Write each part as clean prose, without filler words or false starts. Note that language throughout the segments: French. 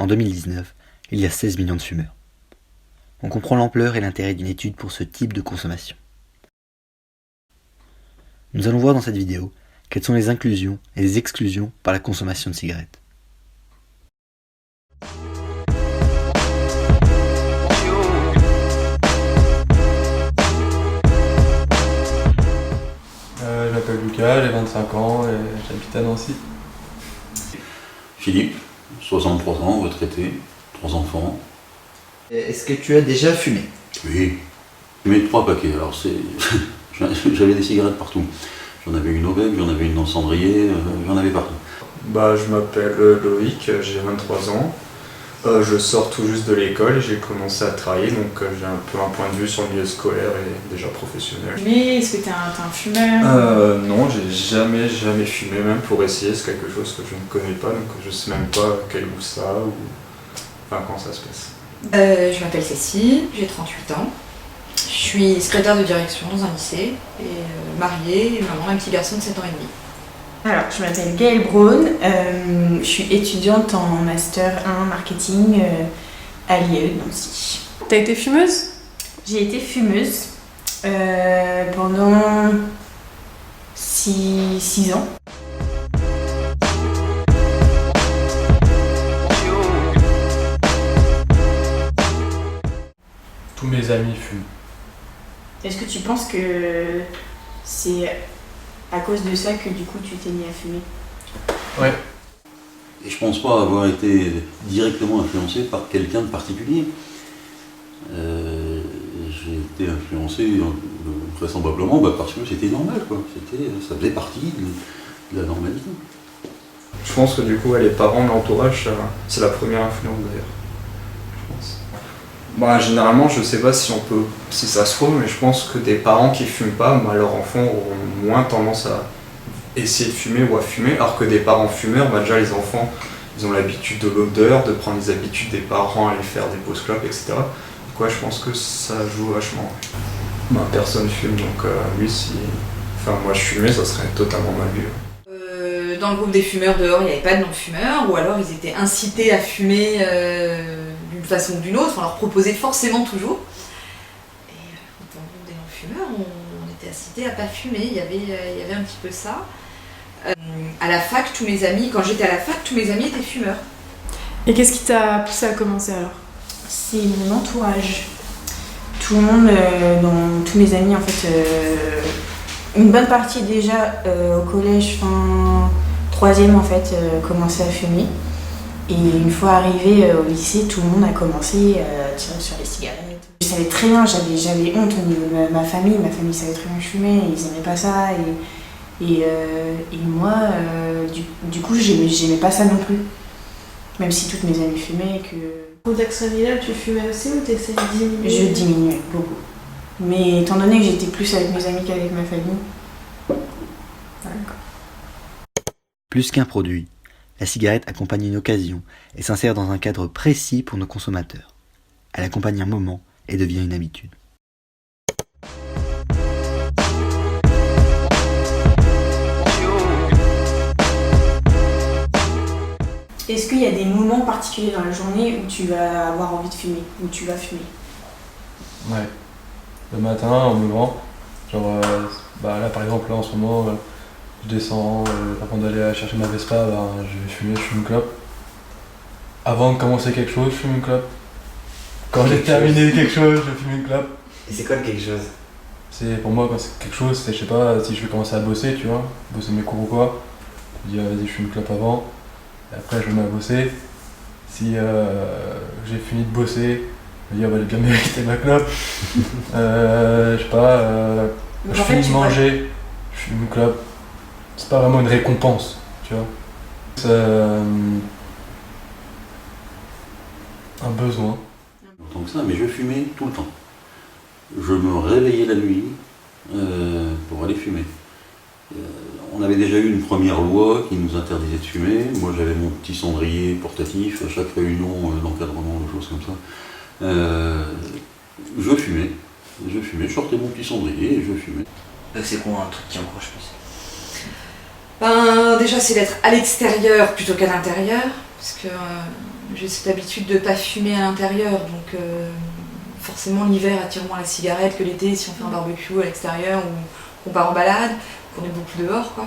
2019, il y a 16 millions de fumeurs. On comprend l'ampleur et l'intérêt d'une étude pour ce type de consommation. Nous allons voir dans cette vidéo quelles sont les inclusions et les exclusions par la consommation de cigarettes. Je m'appelle Lucas, j'ai 25 ans et j'habite à Nancy. Philippe, 63 ans, retraité, 3 enfants. Est-ce que tu as déjà fumé? Oui, je mets 3 paquets. Alors j'avais des cigarettes partout. J'en avais une au bec, j'en avais une dans le cendrier, j'en avais partout. Je m'appelle Loïc, j'ai 23 ans. Je sors tout juste de l'école et j'ai commencé à travailler, donc j'ai un peu un point de vue sur le milieu scolaire et déjà professionnel. Mais est-ce que t'es un fumeur? Non, j'ai jamais fumé, même pour essayer, c'est quelque chose que je ne connais pas, donc je sais même pas quel goût ça a ou comment ça se passe. Je m'appelle Cécile, j'ai 38 ans. Je suis secrétaire de direction dans un lycée et mariée et maman d'un petit garçon de 7 ans et demi. Alors, je m'appelle Gaëlle Braun, je suis étudiante en Master 1 Marketing à l'IAE de Nancy. T'as été fumeuse? J'ai été fumeuse pendant 6 ans. Tous mes amis fument. Est-ce que tu penses que c'est à cause de ça que du coup tu t'es mis à fumer? Ouais. Et je pense pas avoir été directement influencé par quelqu'un de particulier. J'ai été influencé vraisemblablement parce que c'était normal, quoi. Ça faisait partie de la normalité. Je pense que du coup, les parents, l'entourage, c'est la première influence d'ailleurs. Je pense. Généralement, je sais pas si ça se trouve, mais je pense que des parents qui fument pas, leurs enfants auront moins tendance à essayer de fumer ou à fumer, alors que des parents fumeurs, déjà les enfants, ils ont l'habitude de l'odeur, de prendre les habitudes des parents à aller faire des pauses clopes, etc. Donc ouais, je pense que ça joue vachement. Personne fume, donc lui, moi je fumais, ça serait totalement mal vu. Dans le groupe des fumeurs dehors, il n'y avait pas de non-fumeurs, ou alors ils étaient incités à fumer d'une façon ou d'une autre, on leur proposait forcément toujours. Et dans le groupe des non-fumeurs, on était incités à pas fumer, il y avait un petit peu ça. À la fac, quand j'étais à la fac, tous mes amis étaient fumeurs. Et qu'est-ce qui t'a poussé à commencer alors? C'est mon entourage. Tout le monde, tous mes amis en fait, une bonne partie déjà au collège, fin 3e en fait, commençaient à fumer. Et une fois arrivé au lycée, tout le monde a commencé à tirer sur les cigarettes. Je savais très bien, j'avais honte au niveau de ma famille savait très bien que je fumais, ils n'aimaient pas ça. Et moi, du coup, j'aimais pas ça non plus. Même si toutes mes amies fumaient. Au contexte familial, tu fumais aussi ou t'essayais de diminuer? Je diminuais beaucoup. Mais étant donné que j'étais plus avec mes amis qu'avec ma famille. D'accord. Plus qu'un produit, la cigarette accompagne une occasion et s'insère dans un cadre précis pour nos consommateurs. Elle accompagne un moment et devient une habitude. Est-ce qu'il y a des moments particuliers dans la journée où tu vas avoir envie de fumer, où tu vas fumer? Ouais. Le matin, en me levant, là par exemple, en ce moment, je descends, avant d'aller chercher ma Vespa, je vais fumer, je fume une clope. Avant de commencer quelque chose, je fume une clope. Quand j'ai terminé quelque chose, je fume une clope. Et c'est quoi le quelque chose? Pour moi, quand c'est quelque chose, c'est, je sais pas, si je vais commencer à bosser, tu vois, bosser mes cours ou quoi, je dis vas-y, je fume une clope avant. Et après, je me mets à bosser. Si j'ai fini de bosser, je me dis, j'ai bien mérité ma clope. Je sais pas, je finis de manger, je fume une clope. C'est pas vraiment une récompense, tu vois. C'est un besoin. Tant que ça, mais je fumais tout le temps. Je me réveillais la nuit pour aller fumer. On avait déjà eu une première loi qui nous interdisait de fumer. Moi j'avais mon petit cendrier portatif à chaque réunion d'encadrement, des choses comme ça. Je fumais, je sortais mon petit cendrier et je fumais. C'est quoi un truc qui encourage plus? Déjà c'est d'être à l'extérieur plutôt qu'à l'intérieur, parce que j'ai cette habitude de ne pas fumer à l'intérieur, donc forcément l'hiver attire moins la cigarette que l'été si on fait un barbecue à l'extérieur ou qu'on part en balade, qu'on est beaucoup dehors, quoi.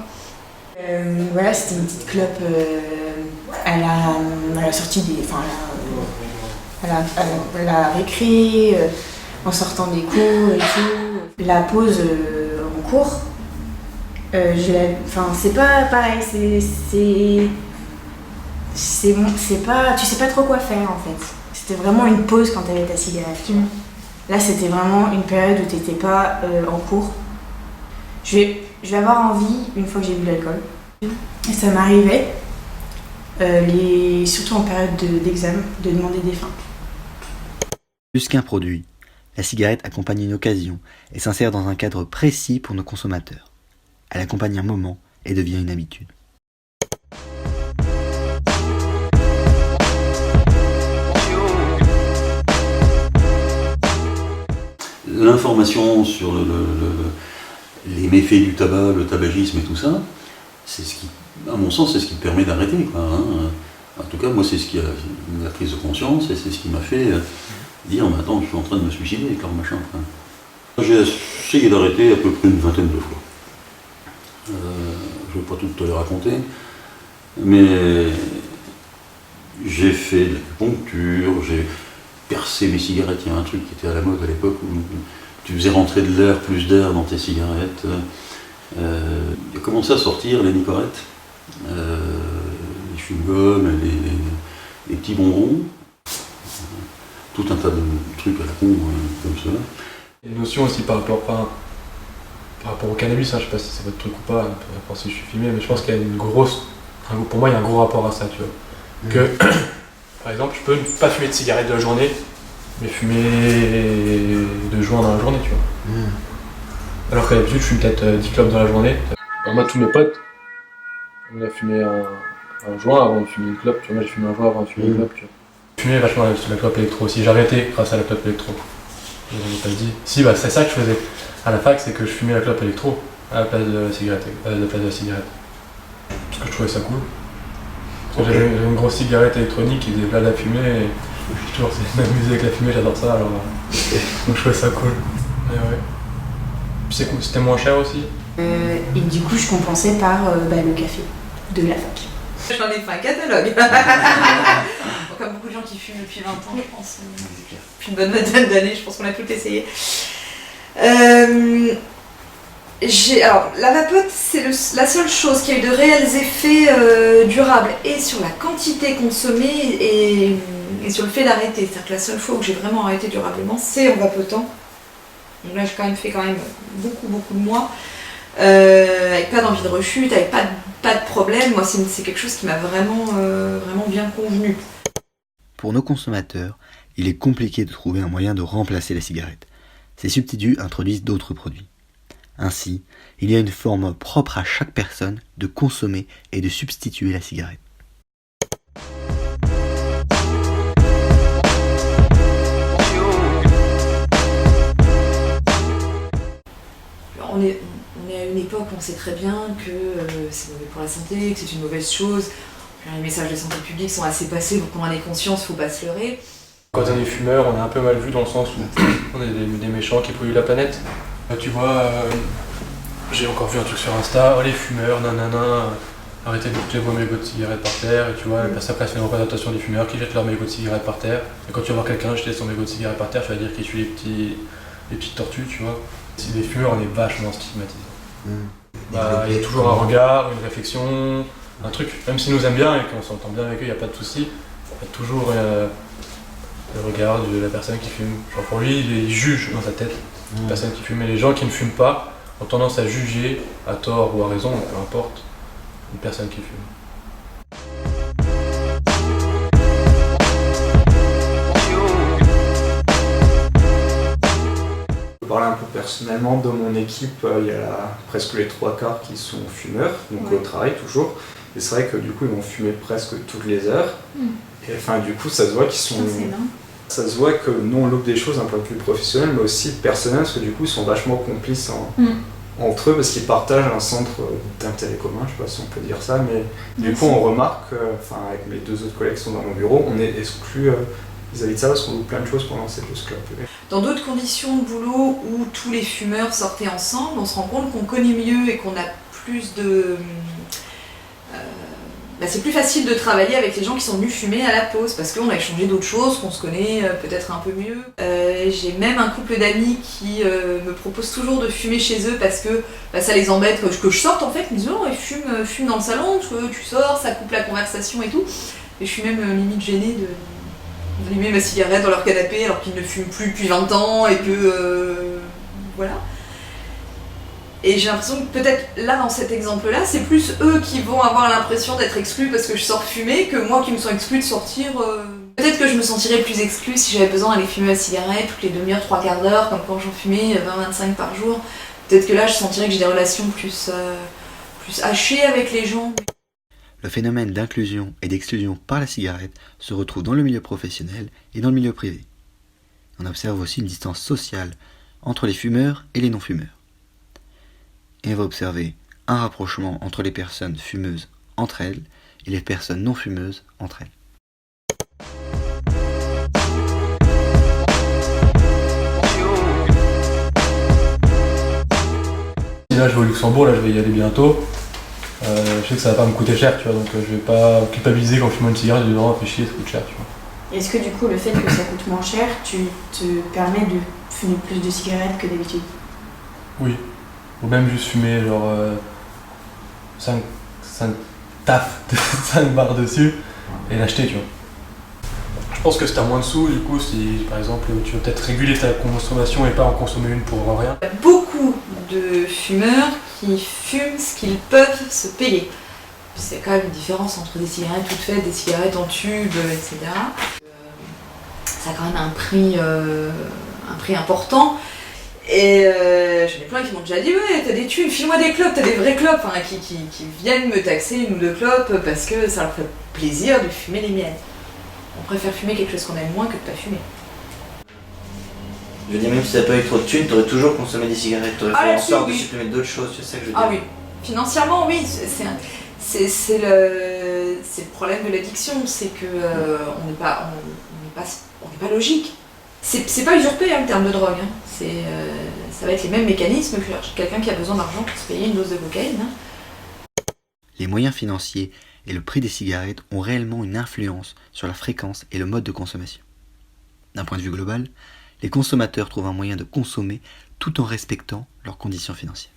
Voilà, c'était une petite clope à la sortie des... Enfin, à la récré, en sortant des cours et tout. La pause en cours, c'est pas pareil, c'est pas... Tu sais pas trop quoi faire en fait. C'était vraiment une pause quand t'avais ta cigarette. Là, c'était vraiment une période où t'étais pas en cours. Je vais avoir envie, une fois que j'ai bu l'alcool, et ça m'arrivait, surtout en période d'examen, de demander des fins. Plus qu'un produit, la cigarette accompagne une occasion et s'insère dans un cadre précis pour nos consommateurs. Elle accompagne un moment et devient une habitude. L'information sur les méfaits du tabac, le tabagisme et tout ça, c'est ce qui, à mon sens, c'est ce qui permet d'arrêter, quoi, hein. En tout cas, moi, c'est ce qui a la prise de conscience et c'est ce qui m'a fait dire, mais attends, je suis en train de me suicider avec leur machin. J'ai essayé d'arrêter à peu près une vingtaine de fois. Je ne vais pas tout te les raconter, mais j'ai fait de l'acupuncture, j'ai percé mes cigarettes. Il y a un truc qui était à la mode à l'époque où tu faisais rentrer de l'air, plus d'air dans tes cigarettes. Il a commencé à sortir les nicorettes, les chewing-gums, les petits bonbons, tout un tas de trucs à la con comme ça. Une notion aussi par rapport au cannabis, hein, je sais pas si c'est votre truc ou pas, peu importe si je suis filmé, mais je pense qu'il y a pour moi il y a un gros rapport à ça, tu vois. Que, par exemple, je peux ne pas fumer de cigarette de la journée, mais fumer 2 joints dans la journée, tu vois. Alors qu'à l'habitude, je fume peut-être 10 clopes dans la journée. Alors moi, tous mes potes, on a fumé un joint avant de fumer une clope, tu vois. Moi, j'ai fumé un joint avant de fumer une clope, tu vois. Je fumais vachement la clope électro aussi, j'ai arrêté grâce à la clope électro. Je vous ai pas dit. Si, bah c'est ça que je faisais à la fac, c'est que je fumais la clope électro à la place de la cigarette. Parce que je trouvais ça cool. Parce que j'avais une grosse cigarette électronique qui faisait plein de la fumée et je toujours m'amuser avec la fumée, j'adore ça, alors donc je trouvais ça cool. Et ouais. Puis c'était moins cher aussi. Et du coup, je compensais par le café de la fac. J'en ai fait un catalogue. Comme beaucoup de gens qui fument depuis 20 ans, je pense. Depuis une bonne vingtaine d'années, je pense qu'on a tout essayé. Alors, la vapote, c'est la seule chose qui a eu de réels effets durables et sur la quantité consommée et sur le fait d'arrêter. C'est-à-dire que la seule fois où j'ai vraiment arrêté durablement, c'est en vapotant. Donc là, j'ai quand même fait beaucoup de mois, avec pas d'envie de rechute, avec pas de problème. Moi, c'est quelque chose qui m'a vraiment bien convenu. Pour nos consommateurs, il est compliqué de trouver un moyen de remplacer la cigarette. Ces substituts introduisent d'autres produits. Ainsi, il y a une forme propre à chaque personne de consommer et de substituer la cigarette. On est à une époque où on sait très bien que c'est mauvais pour la santé, que c'est une mauvaise chose. Les messages de santé publique sont assez passés, donc on en est conscient, faut pas se leurrer. Quand on est fumeur, on est un peu mal vu dans le sens où on est des méchants qui polluent la planète. Tu vois, j'ai encore vu un truc sur Insta, oh les fumeurs, nanana, arrêtez de jeter vos mégots de cigarettes par terre, et tu vois, après fait une représentation des fumeurs qui jettent leurs mégots de cigarettes par terre. Et quand tu vas voir quelqu'un jeter son mégot de cigarette par terre, tu vas dire qu'il tue les petites tortues, tu vois. Si des fumeurs, on est vachement stigmatisés. Il y a toujours un regard, une réflexion, un truc, même s'ils nous aiment bien et qu'on s'entend bien avec eux, il n'y a pas de souci, il y a toujours le regard de la personne qui fume. Genre pour lui, il juge dans sa tête la personne qui fume. Et les gens qui ne fument pas ont tendance à juger, à tort ou à raison, peu importe, une personne qui fume. Je peux parler un peu personnellement. Dans mon équipe, il y a presque les 3/4 qui sont fumeurs, donc au travail toujours. Et c'est vrai que du coup, ils vont fumer presque toutes les heures. Et enfin, du coup, ça se voit qu'ils sont... Ça se voit que nous, on loupe des choses d'un point de vue professionnel, mais aussi personnel, parce que du coup, ils sont vachement complices entre eux parce qu'ils partagent un centre d'intérêt commun, je sais pas si on peut dire ça, mais du coup on remarque, avec mes 2 autres collègues qui sont dans mon bureau, on est exclus vis-à-vis de ça parce qu'on loue plein de choses pendant ces pauses club. Dans d'autres conditions de boulot où tous les fumeurs sortaient ensemble, on se rend compte qu'on connaît mieux et qu'on a plus de... c'est plus facile de travailler avec les gens qui sont venus fumer à la pause parce qu'on a échangé d'autres choses, qu'on se connaît peut-être un peu mieux. J'ai même un couple d'amis qui me proposent toujours de fumer chez eux parce que ça les embête que je sorte en fait. Ils me disent non, fume dans le salon, tu sors, ça coupe la conversation et tout. Et je suis même limite gênée d'allumer ma cigarette dans leur canapé alors qu'ils ne fument plus depuis 20 ans et que... voilà. Et j'ai l'impression que peut-être là, dans cet exemple-là, c'est plus eux qui vont avoir l'impression d'être exclus parce que je sors fumer que moi qui me sens exclue de sortir. Peut-être que je me sentirais plus exclue si j'avais besoin d'aller fumer ma cigarette toutes les demi-heures, 3 quarts d'heure, comme quand j'en fumais 20-25 par jour. Peut-être que là, je sentirais que j'ai des relations plus hachées avec les gens. Le phénomène d'inclusion et d'exclusion par la cigarette se retrouve dans le milieu professionnel et dans le milieu privé. On observe aussi une distance sociale entre les fumeurs et les non-fumeurs. Et on va observer un rapprochement entre les personnes fumeuses entre elles et les personnes non fumeuses entre elles. Là je vais au Luxembourg, là je vais y aller bientôt. Je sais que ça va pas me coûter cher, tu vois, donc je vais pas culpabiliser quand je fume une cigarette, je vais dire, fait chier, ça coûte cher, tu vois. Est-ce que du coup, le fait que ça coûte moins cher, tu te permets de fumer plus de cigarettes que d'habitude? Oui. Ou même juste fumer genre 5 tafs de 5 barres dessus et l'acheter, tu vois. Je pense que si t'as moins de sous, du coup, si par exemple tu veux peut-être réguler ta consommation et pas en consommer une pour rien. Il y a beaucoup de fumeurs qui fument ce qu'ils peuvent se payer. C'est quand même une différence entre des cigarettes toutes faites, des cigarettes en tube, etc. Ça a quand même un prix important. Et j'en ai plein qui m'ont déjà dit ouais, t'as des thunes, file-moi des clopes, t'as des vrais clopes, qui viennent me taxer 1 ou 2 clopes parce que ça leur fait plaisir de fumer les miennes. On préfère fumer quelque chose qu'on aime moins que de pas fumer. Je veux dire, même si t'avais pas eu trop de thunes, t'aurais toujours consommé des cigarettes, t'aurais fait en sorte de supprimer d'autres choses, c'est ça que je veux dire. Ah oui, financièrement oui, c'est le problème de l'addiction, c'est que on n'est pas logique. C'est pas usurpé le terme de drogue, hein. Ça va être les mêmes mécanismes que quelqu'un qui a besoin d'argent pour se payer une dose de cocaïne. Les moyens financiers et le prix des cigarettes ont réellement une influence sur la fréquence et le mode de consommation. D'un point de vue global, les consommateurs trouvent un moyen de consommer tout en respectant leurs conditions financières.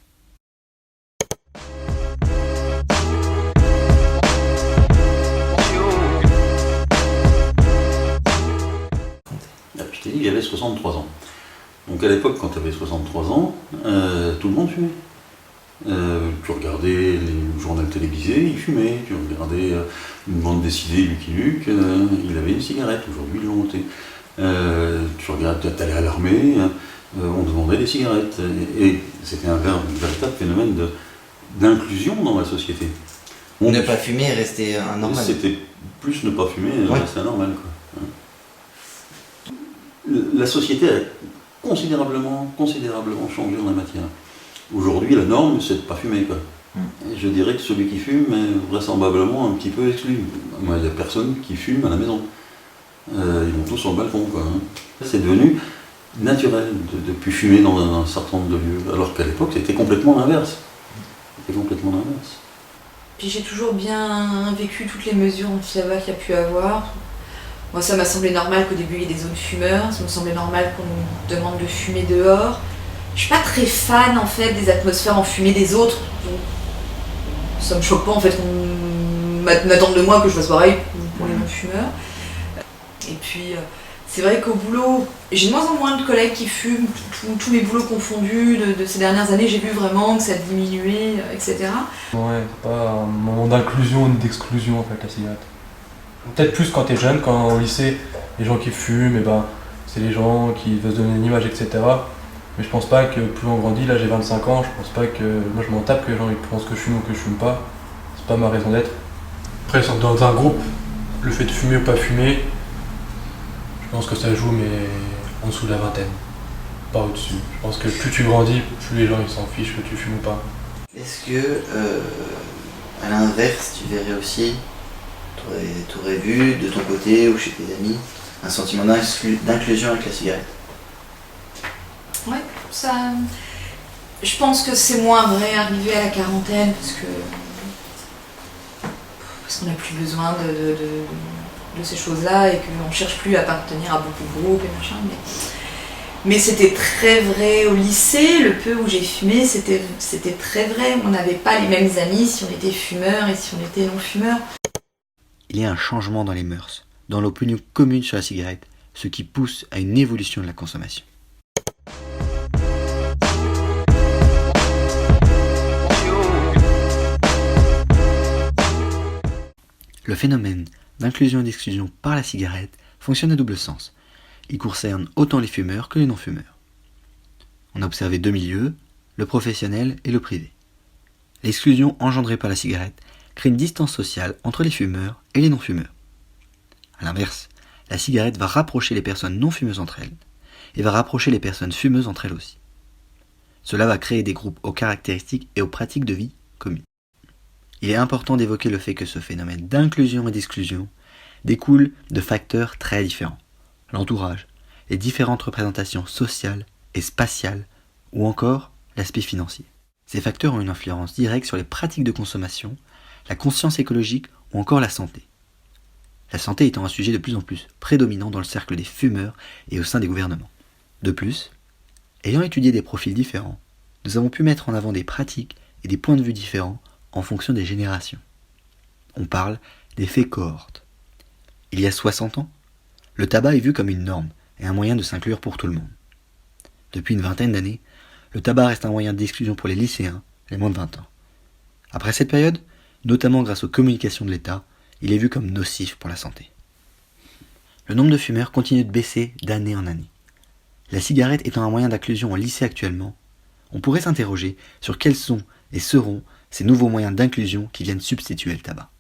Je t'ai dit, il y avait 63 ans. Donc à l'époque, quand tu avais 63 ans, tout le monde fumait. Tu regardais les journaux télévisés, il fumait. Tu regardais une bande dessinée, Lucky Luke, il avait une cigarette. Aujourd'hui, ils l'ont ôté. Tu regardes, t'allais à l'armée, on demandait des cigarettes. Et c'était un véritable phénomène d'inclusion dans la société. Ne pas fumer et rester anormal. C'était plus ne pas fumer et rester anormal, quoi. La société a considérablement changé en la matière. Aujourd'hui, la norme, c'est de ne pas fumer, quoi. Et je dirais que celui qui fume est vraisemblablement un petit peu exclu. Moi, il n'y a personne qui fume à la maison. Ils vont tous sur le balcon, quoi. C'est devenu naturel de ne plus fumer dans un certain nombre de lieux, alors qu'à l'époque, c'était complètement l'inverse. Puis j'ai toujours bien vécu toutes les mesures anti-tabac qu'il y a pu avoir. Moi, ça m'a semblé normal qu'au début il y ait des zones fumeurs, ça me semblait normal qu'on nous demande de fumer dehors. Je suis pas très fan en fait des atmosphères enfumées des autres. Donc, ça me choque pas en fait qu'on attende de moi que je fasse pareil pour les non-fumeurs. Et puis c'est vrai qu'au boulot, j'ai de moins en moins de collègues qui fument, tous mes boulots confondus de ces dernières années, j'ai vu vraiment que ça diminuait, etc. Ouais, c'est pas un moment d'inclusion ni d'exclusion en fait la cigarette. Peut-être plus quand t'es jeune, quand au lycée, les gens qui fument, c'est les gens qui veulent se donner une image, etc. Mais je pense pas que plus on grandit, là j'ai 25 ans, je pense pas que... Moi je m'en tape que les gens ils pensent que je fume ou que je fume pas. C'est pas ma raison d'être. Après dans un groupe, le fait de fumer ou pas fumer, je pense que ça joue mais en dessous de la vingtaine. pas au-dessus. Je pense que plus tu grandis, plus les gens ils s'en fichent que tu fumes ou pas. Est-ce que, à l'inverse, tu verrais aussi, t'aurais vu de ton côté ou chez tes amis, un sentiment d'inclusion avec la cigarette? Ouais, ça. Je pense que c'est moins vrai arrivé à la quarantaine parce qu'on n'a plus besoin de ces choses-là et qu'on ne cherche plus à appartenir à beaucoup de groupes et machin. Mais c'était très vrai au lycée, le peu où j'ai fumé, c'était très vrai. On n'avait pas les mêmes amis si on était fumeur et si on était non-fumeur. Il y a un changement dans les mœurs, dans l'opinion commune sur la cigarette, ce qui pousse à une évolution de la consommation. Le phénomène d'inclusion et d'exclusion par la cigarette fonctionne à double sens. Il concerne autant les fumeurs que les non-fumeurs. On a observé deux milieux, le professionnel et le privé. L'exclusion engendrée par la cigarette crée une distance sociale entre les fumeurs et les non-fumeurs. A l'inverse, la cigarette va rapprocher les personnes non-fumeuses entre elles et va rapprocher les personnes fumeuses entre elles aussi. Cela va créer des groupes aux caractéristiques et aux pratiques de vie communes. Il est important d'évoquer le fait que ce phénomène d'inclusion et d'exclusion découle de facteurs très différents. L'entourage, les différentes représentations sociales et spatiales, ou encore l'aspect financier. Ces facteurs ont une influence directe sur les pratiques de consommation, la conscience écologique ou encore la santé. La santé étant un sujet de plus en plus prédominant dans le cercle des fumeurs et au sein des gouvernements. De plus, ayant étudié des profils différents, nous avons pu mettre en avant des pratiques et des points de vue différents en fonction des générations. On parle d'effet cohorte. Il y a 60 ans, le tabac est vu comme une norme et un moyen de s'inclure pour tout le monde. Depuis une vingtaine d'années, le tabac reste un moyen d'exclusion pour les lycéens, les moins de 20 ans. Après cette période, notamment grâce aux communications de l'État, il est vu comme nocif pour la santé. Le nombre de fumeurs continue de baisser d'année en année. La cigarette étant un moyen d'inclusion au lycée actuellement, on pourrait s'interroger sur quels sont et seront ces nouveaux moyens d'inclusion qui viennent substituer le tabac.